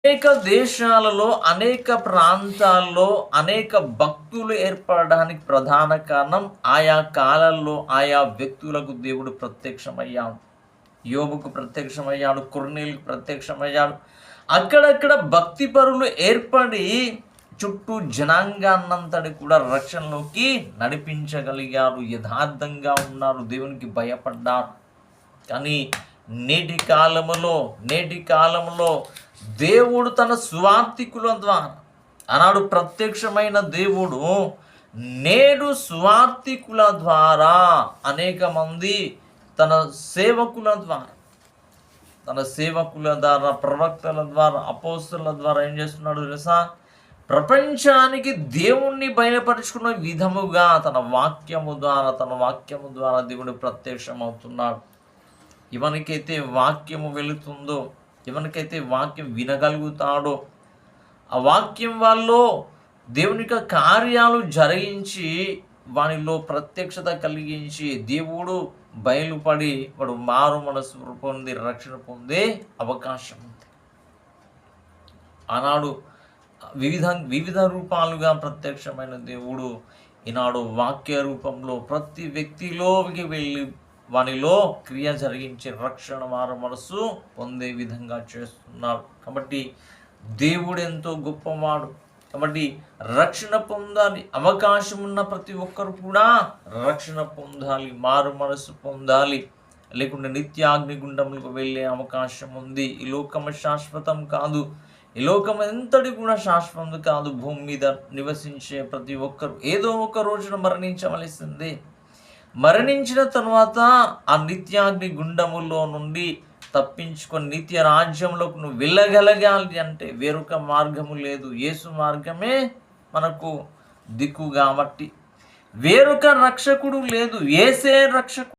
అనేక దేశాలలో, అనేక ప్రాంతాల్లో అనేక భక్తులు ఏర్పడడానికి ప్రధాన కారణం ఆయా కాలాల్లో ఆయా వ్యక్తులకు దేవుడు ప్రత్యక్షమయ్యాడు. యోబుకు ప్రత్యక్షమయ్యాడు, కొర్నేలికి ప్రత్యక్షమయ్యాడు. అక్కడక్కడ భక్తిపరులు ఏర్పడి చుట్టూ జనాంగాన్నంతటి కూడా రక్షణలోకి నడిపించగలిగారు. యథార్థంగా ఉన్నారు, దేవునికి భయపడ్డారు. కానీ నేటి కాలములో దేవుడు తన సువార్థికుల ద్వారా ఆనాడు ప్రత్యక్షమైన దేవుడు నేడు సువార్థికుల ద్వారా అనేక మంది తన సేవకుల ద్వారా ప్రవక్తల ద్వారా అపోస్తలుల ద్వారా ఏం చేస్తున్నాడు తెలుసా? ప్రపంచానికి దేవుణ్ణి బయలుపరుచుకున్న విధముగా తన వాక్యము ద్వారా దేవుడు ప్రత్యక్షమవుతున్నాడు. ఎవరికైతే వాక్యము వెళుతుందో, ఎవరికైతే వాక్యం వినగలుగుతాడో, ఆ వాక్యం వల్ల దేవుని యొక్క కార్యాలు జరిగించి వానిలో ప్రత్యక్షత కలిగించి దేవుడు బయలుపడి వాడు మారు మనసు పొంది రక్షణ పొందే అవకాశం ఉంది. ఆనాడు వివిధ రూపాలుగా ప్రత్యక్షమైన దేవుడు ఈనాడు వాక్య రూపంలో ప్రతి వ్యక్తిలోకి వెళ్ళి వానిలో క్రియ జరిగించి రక్షణ మారు మనసు పొందే విధంగా చేస్తున్నాడు. కాబట్టి దేవుడు ఎంతో గొప్పవాడు. కాబట్టి రక్షణ పొందాలి, అవకాశం ఉన్న ప్రతి ఒక్కరు కూడా రక్షణ పొందాలి, మారు మనసు పొందాలి. లేకుంటే నిత్యాగ్నిగుండములకు వెళ్ళే అవకాశం ఉంది. ఈ లోకము శాశ్వతం కాదు, ఈ లోకం ఎంతటి కూడా శాశ్వతం కాదు. భూమి మీద నివసించే ప్రతి ఒక్కరు ఏదో ఒక రోజున మరణించవలసిందే. మరణించిన తర్వాత ఆ నిత్యాగ్ని గుండములో నుండి తప్పించుకొని నిత్య రాజ్యంలోకి నువ్వు వెళ్ళగలగాలి అంటే వేరొక మార్గము లేదు. యేసు మార్గమే మనకు దిక్కు కాబట్టి వేరొక రక్షకుడు లేదు, యేసే రక్షకుడు.